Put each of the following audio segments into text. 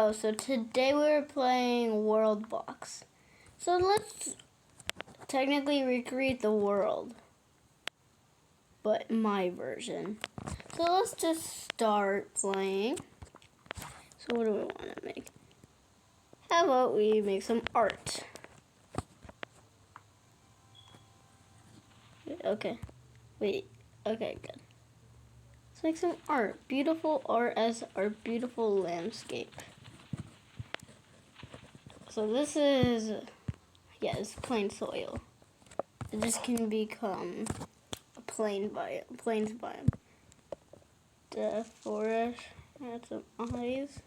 Oh, so today we're playing WorldBox. So let's technically recreate the world, but my version. So let's just start playing. So what do we want to make? How about we make some art? Okay. Wait. Okay, good. Let's make some art. Beautiful art as our beautiful landscape. So this is, yeah, it's plain soil. This can become a plains biome. The forest had some eyes.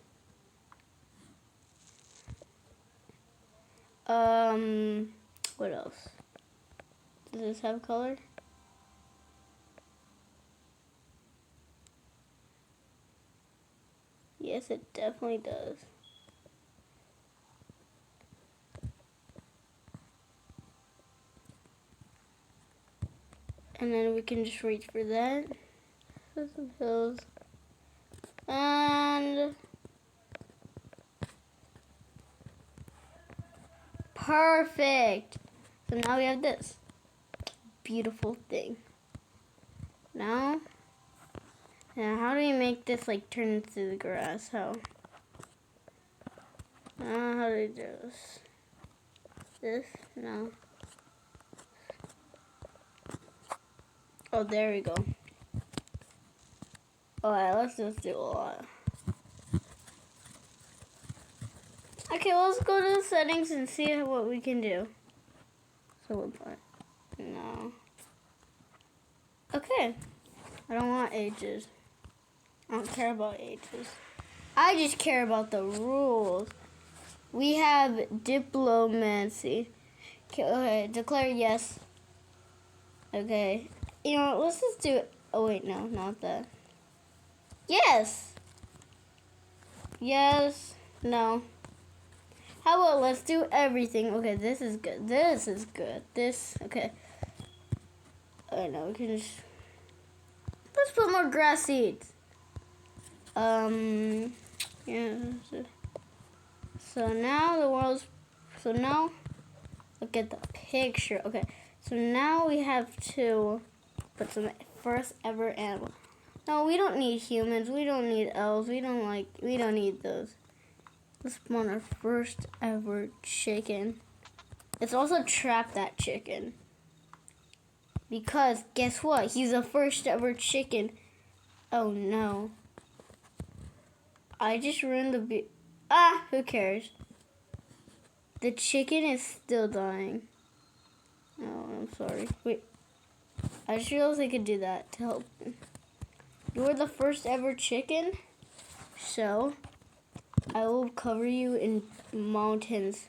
What else? Does this have color? Yes, it definitely does. And then we can just reach for that. There's some hills. And perfect. So now we have this beautiful thing. Now how do we make this like turn into the grass? How do we do this? This? No. Oh, there we go. Alright, let's just do a lot. Okay, let's go to the settings and see what we can do. So we'll put no. Okay. I don't want ages. I don't care about ages. I just care about the rules. We have diplomacy. Okay, declare yes. Okay. You know what, let's just do it. Oh wait, no, not that. Yes! Yes. No. How about let's do everything? Okay, this is good. This is good. This, okay. I know, we can just... Let's put more grass seeds. Yeah. So now the world's... So now, look at the picture. Okay, so now we have to put some first ever animal. No, we don't need humans. We don't need elves. We don't need those. Let's spawn our first ever chicken. Let's also trap that chicken. Because, guess what? He's the first ever chicken. Oh no. I just ruined the who cares? The chicken is still dying. Oh, I'm sorry. Wait. I just realized I could do that to help. You were the first ever chicken, so I will cover you in mountains.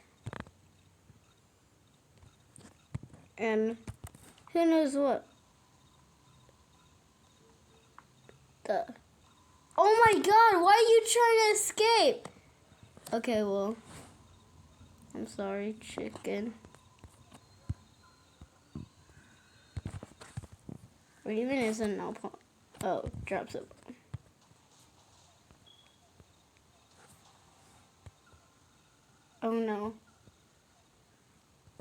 And who knows what? Oh my god, why are you trying to escape? Okay, well, I'm sorry, chicken. Or even isn't no point. Oh, drops it. Oh no.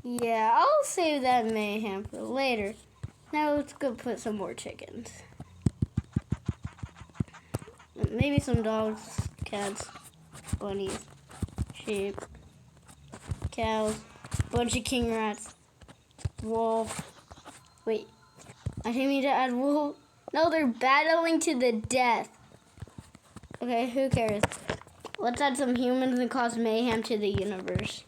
Yeah, I'll save that mayhem for later. Now let's go put some more chickens. Maybe some dogs, cats, bunnies, sheep, cows, bunch of king rats, wolf. Wait, I didn't mean to add wolf. No, they're battling to the death. Okay, who cares? Let's add some humans and cause mayhem to the universe.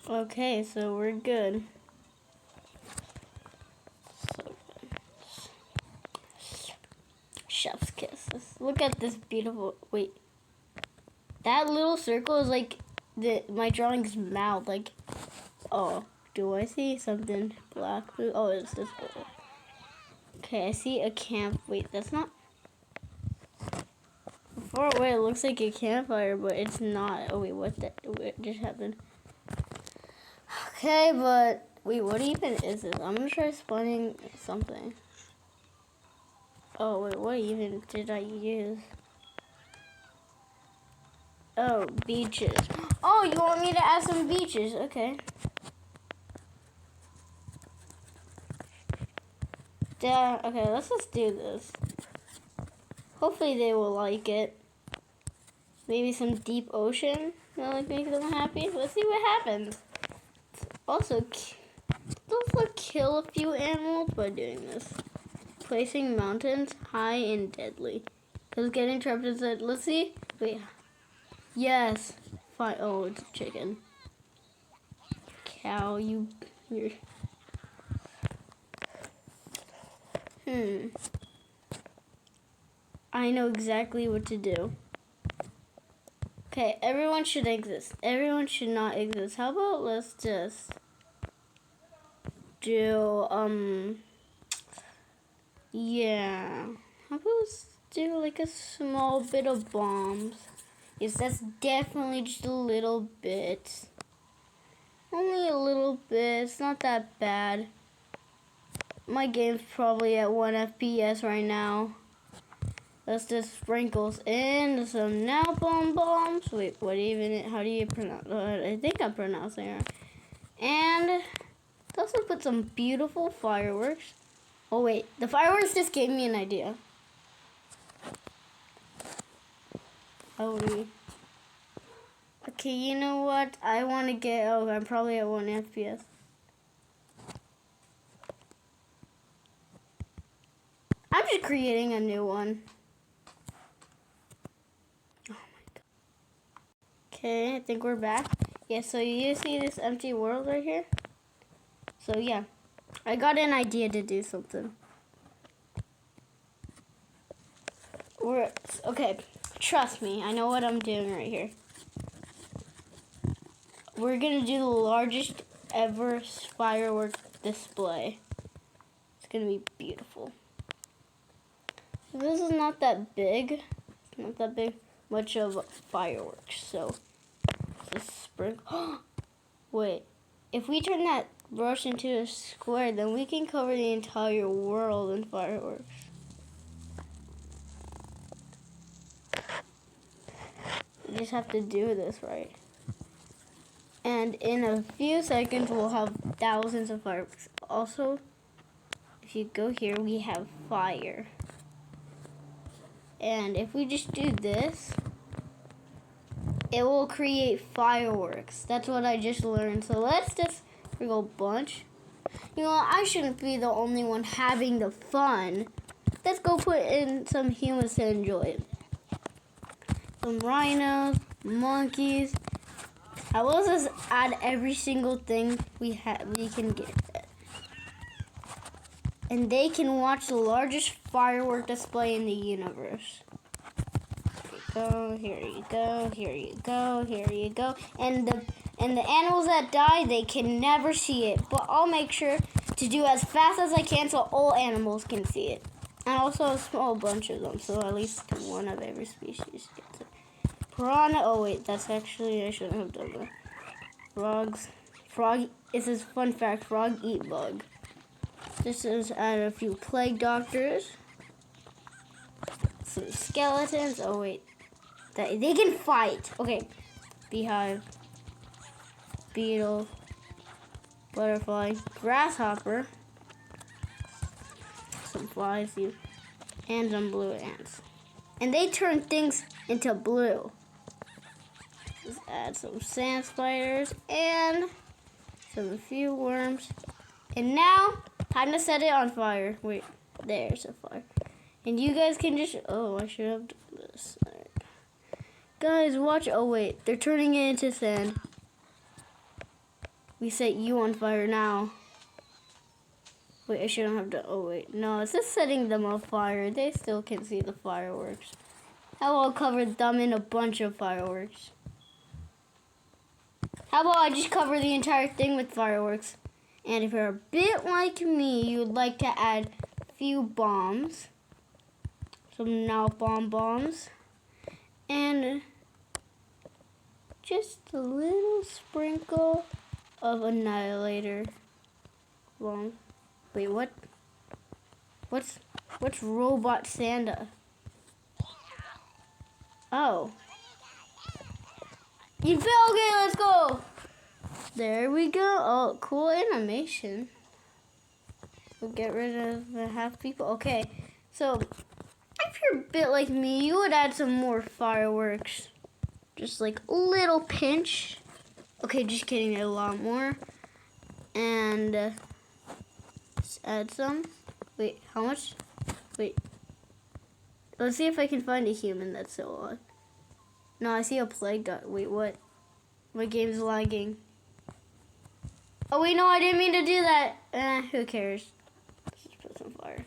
Okay, so we're good. So good. Chef's kisses. Look at this beautiful. Wait, that little circle is like my drawing's mouth. Like, oh, do I see something black? Oh, it's this one. Okay, I see a camp. Wait, that's not. Far away, it looks like a campfire, but it's not. Oh wait, what just happened? Okay, but wait, what even is this? I'm gonna try spawning something. Oh, wait, what even did I use? Oh, beaches. Oh, you want me to add some beaches? Okay. Yeah, okay, let's just do this. Hopefully they will like it. Maybe some deep ocean will like make them happy. Let's see what happens. Also kill a few animals by doing this. Placing mountains high and deadly. Because getting trapped is that. Let's see. Wait. Yes. Fine. Oh, it's a chicken. Cow, you're. I know exactly what to do. Okay, everyone should exist. Everyone should not exist. How about let's just do, yeah. How about let's do like a small bit of bombs? Yes, that's definitely just a little bit. Only a little bit. It's not that bad. My game's probably at 1 FPS right now. Let's just sprinkles in some napalm bombs. Wait, what even? How do you pronounce? I think I'm pronouncing it right. And let's also put some beautiful fireworks. Oh wait, the fireworks just gave me an idea. Okay, you know what? I want to get. Oh, I'm probably at 1 FPS. I'm just creating a new one. Okay, I think we're back. Yeah, so you see this empty world right here? So yeah, I got an idea to do something. Okay, trust me, I know what I'm doing right here. We're gonna do the largest ever firework display. It's gonna be beautiful. This is not that big. Not that big much of fireworks, so just sprinkle. Wait, if we turn that brush into a square, then we can cover the entire world in fireworks. We just have to do this right. And in a few seconds, we'll have thousands of fireworks. Also, if you go here, we have fire. And if we just do this, it will create fireworks. That's what I just learned. So let's just go bunch. You know, I shouldn't be the only one having the fun. Let's go put in some humans to enjoy it. Some rhinos, monkeys. I will just add every single thing we can get. And they can watch the largest firework display in the universe. Here you go, here you go, here you go. And the animals that die, they can never see it. But I'll make sure to do as fast as I can so all animals can see it. And also a small bunch of them, so at least one of every species gets it. Piranha, oh wait, that's actually, I shouldn't have done that. Frog, this is fun fact, frog eat bug. This is add a few plague doctors. Some skeletons, oh wait. They can fight. Okay, beehive, beetle, butterfly, grasshopper, some flies, and some blue ants. And they turn things into blue. Let's add some sand spiders and a few worms. And now, time to set it on fire. Wait, there's a fire. And you guys can just, oh, I should have done this. All right. Guys, watch, oh wait, they're turning it into sand. We set you on fire now. Wait, I shouldn't have done, oh wait, no, it's just setting them on fire. They still can see the fireworks. How about I cover them in a bunch of fireworks? How about I just cover the entire thing with fireworks? And if you're a bit like me, you would like to add a few bombs. Some napalm bombs. And just a little sprinkle of annihilator bomb. Wait, what? What's Robot Santa? Oh. You fell. Okay, let's go. There we go. Oh, cool animation. We'll get rid of the half people. Okay, so if you're a bit like me, you would add some more fireworks. Just like a little pinch. Okay, just kidding, a lot more. And let's add some. Wait, how much? Wait. Let's see if I can find a human that's so odd. No, I see a plague dot. Wait, what? My game's lagging. Oh wait, no, I didn't mean to do that. Who cares? Let's just put some fire.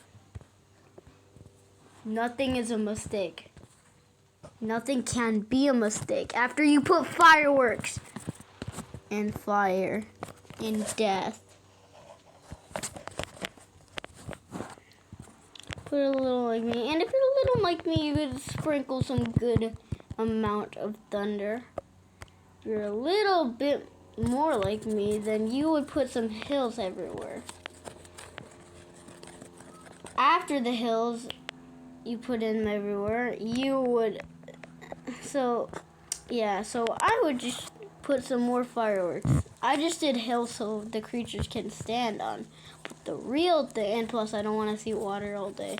Nothing is a mistake. Nothing can be a mistake after you put fireworks and fire and death. Put a little like me, and if you're a little like me, you could sprinkle some good amount of thunder. If you're a little bit more like me, then you would put some hills everywhere. After the hills, you put in everywhere, you would, so I would just put some more fireworks. I just did hills so the creatures can stand on. But the real thing, and plus I don't want to see water all day.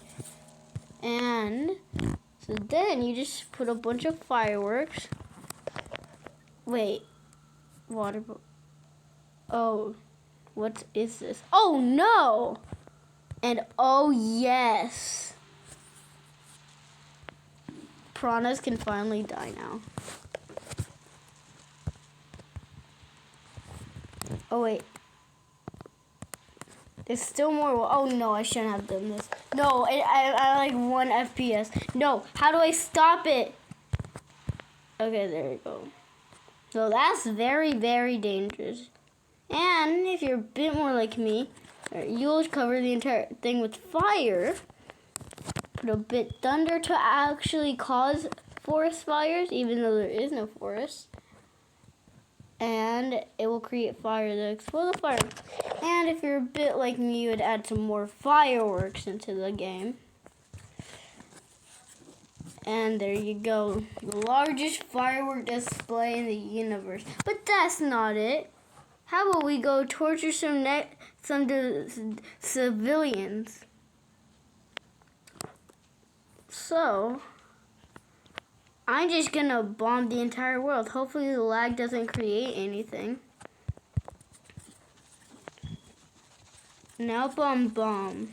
And so then you just put a bunch of fireworks. Wait, water. Oh, what is this? Oh no! And oh yes! Piranhas can finally die now. Oh wait. There's still more. Oh no, I shouldn't have done this. No, I like 1 FPS. No, how do I stop it? Okay, there we go. So that's very, very dangerous. And if you're a bit more like me, you'll cover the entire thing with fire. Put a bit thunder to actually cause forest fires, even though there is no forest. And it will create fire to explode the fire. And if you're a bit like me, you would add some more fireworks into the game. And there you go. The largest firework display in the universe. But that's not it. How about we go torture some civilians? So, I'm just gonna bomb the entire world. Hopefully the lag doesn't create anything. Now bomb.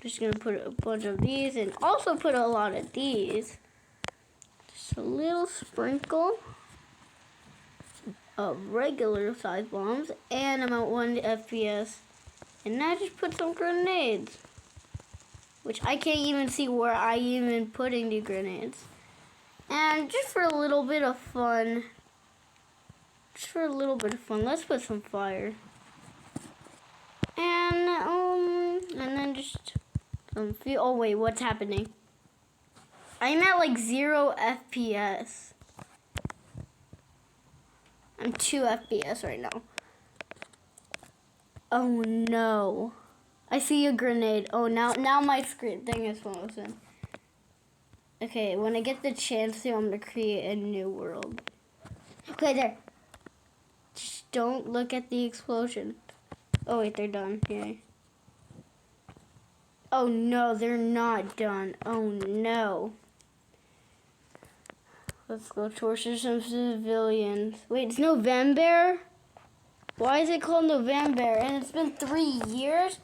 Just gonna put a bunch of these and also put a lot of these. Just a little sprinkle of regular size bombs, and I'm at 1 FPS. And now just put some grenades, which I can't even see where I even putting the grenades. And just for a little bit of fun, let's put some fire. And then just some fuel. Oh wait, what's happening? I'm at like 0 FPS. I'm 2 FPS right now. Oh no. I see a grenade. Oh, now my screen thing is frozen. Okay, when I get the chance to, I'm going to create a new world. Okay, there. Just don't look at the explosion. Oh, wait, they're done. Yay. Oh, no, they're not done. Oh, no. Let's go torture some civilians. Wait, it's November? Why is it called November? And it's been 3 years?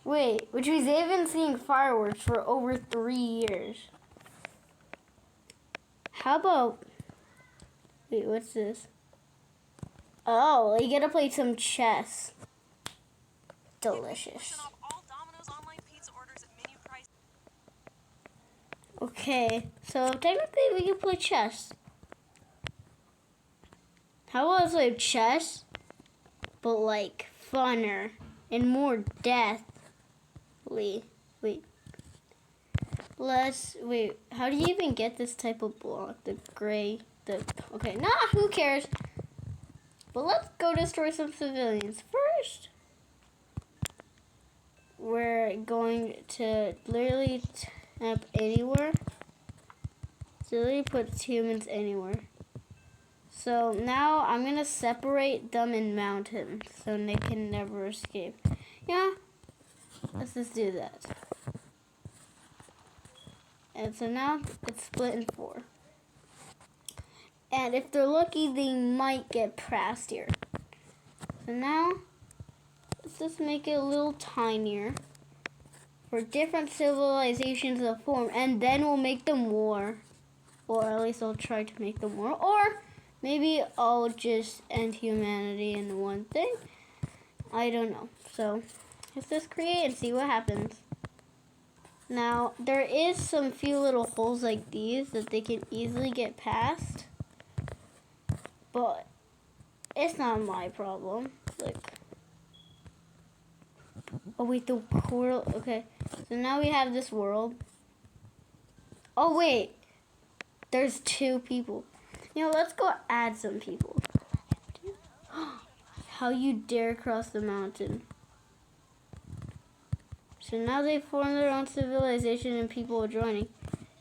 Wait, which means they've been seeing fireworks for over 3 years. How about... Wait, what's this? Oh, you gotta play some chess. Delicious. Okay, so technically we can play chess. How about I play chess, but like funner and more deathly? Wait. How do you even get this type of block? Okay, who cares? But let's go destroy some civilians first. we're going to literally tap anywhere. So literally puts humans anywhere. So now I'm going to separate them in mountains so they can never escape. Yeah, let's just do that. And so now it's split in 4. And if they're lucky, they might get past here. So now, let's just make it a little tinier for different civilizations to form. And then we'll make them war. Or at least I'll try to make them war. Or maybe I'll just end humanity in one thing. I don't know. So, let's just create and see what happens. Now, there is some few little holes like these that they can easily get past. But it's not my problem. Like, oh wait, the world. Okay, so now we have this world. Oh wait, there's 2 people. You know, let's go add some people. How you dare cross the mountain? So now they form their own civilization and people are joining.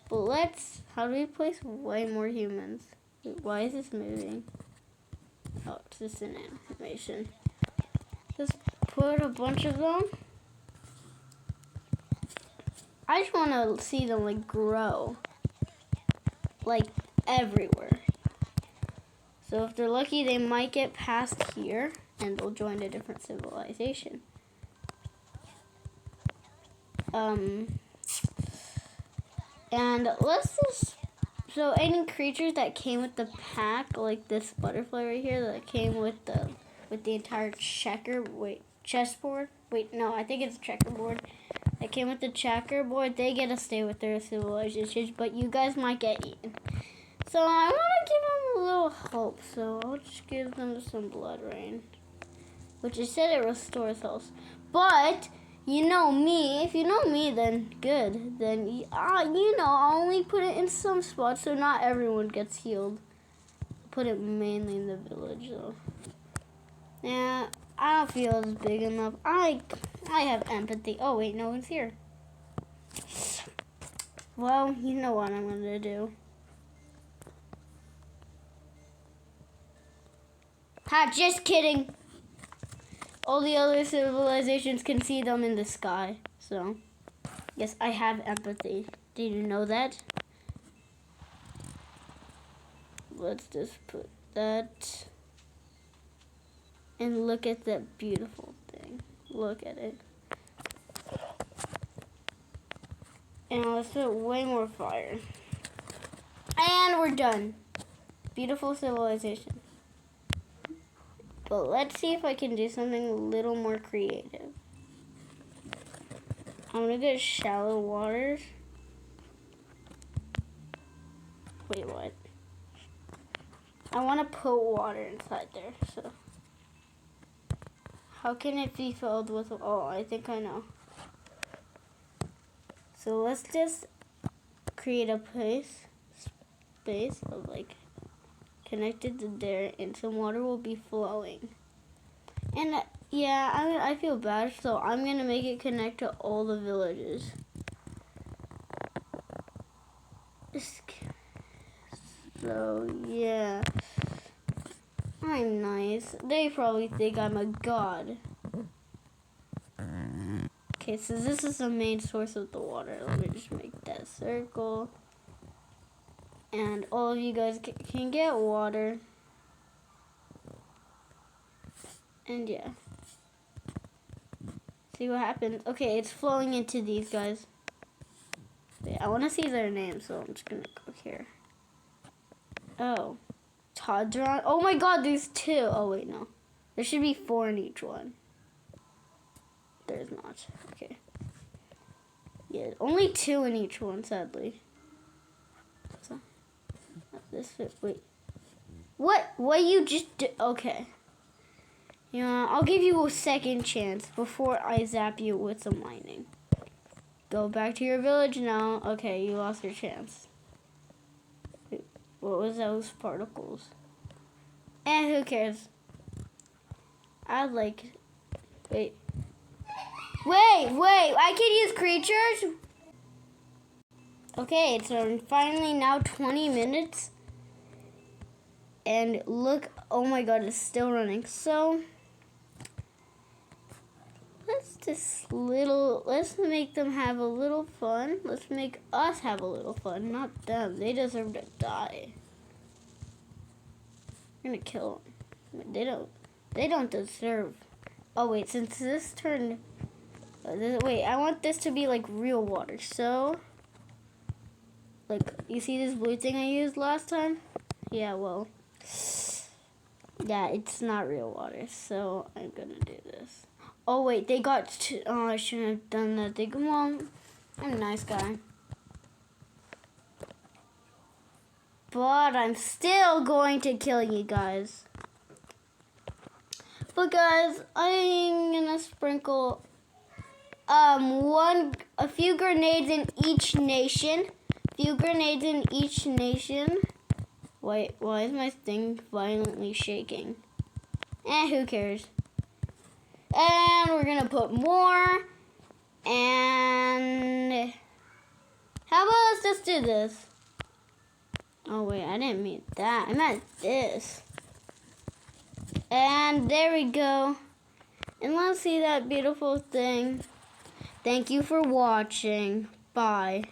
But how do we place way more humans? Wait, why is this moving? Oh, it's just an animation. Just put a bunch of them. I just want to see them like grow. Like everywhere. So if they're lucky, they might get past here and they'll join a different civilization. And let's just, so any creatures that came with the pack, like this butterfly right here that came with the entire chessboard. Wait, no, I think it's checkerboard. That came with the checkerboard, they get to stay with their civilizations, but you guys might get eaten. So I want to give them a little hope, so I'll just give them some blood rain. Which I said it restores health. But you know me, if you know me, then good. Then, you know, I'll only put it in some spots so not everyone gets healed. Put it mainly in the village, though. Yeah, I don't feel it's big enough. I have empathy. Oh, wait, no one's here. Well, you know what I'm going to do. Ha, just kidding. All the other civilizations can see them in the sky. So, yes, I have empathy. Did you know that? Let's just put that. And look at that beautiful thing. Look at it. And let's put way more fire. And we're done. Beautiful civilization. But let's see if I can do something a little more creative. I'm gonna get shallow waters. Wait, what? I want to put water inside there, so. How can it be filled with, oh, I think I know. So let's just create a space of like, connected to there, and some water will be flowing. And yeah, I feel bad, so I'm gonna make it connect to all the villages. So yeah, I'm nice. They probably think I'm a god. Okay, so this is the main source of the water. Let me just make that circle. And all of you guys can get water. And yeah. See what happens. Okay, it's flowing into these guys. Wait, I want to see their names, so I'm just going to go here. Oh. Todron. Oh my god, there's 2. Oh wait, no. There should be 4 in each one. There's not. Okay. Yeah, only 2 in each one, sadly. So, this fit. Wait. What you just did? Okay. You know, I'll give you a second chance before I zap you with some lightning. Go back to your village now. Okay, you lost your chance. Wait, what was those particles? And who cares? I'd like... Wait. Wait, I can use creatures? Okay, so finally now 20 minutes. And look, oh my god, it's still running. So, let's make them have a little fun. Let's make us have a little fun, not them. They deserve to die. I'm gonna kill them. They don't deserve. Oh wait, since this turned, wait, I want this to be like real water. So, like, you see this blue thing I used last time? Yeah, well, yeah, it's not real water. So I'm gonna do this. Oh wait, they got. Oh, I shouldn't have done that. Well, I'm a nice guy. But I'm still going to kill you guys. But guys, I'm gonna sprinkle a few grenades in each nation. Wait, why is my thing violently shaking? Who cares? And we're gonna put more. And how about let's just do this? Oh wait, I didn't mean that. I meant this. And there we go. And let's see that beautiful thing. Thank you for watching. Bye.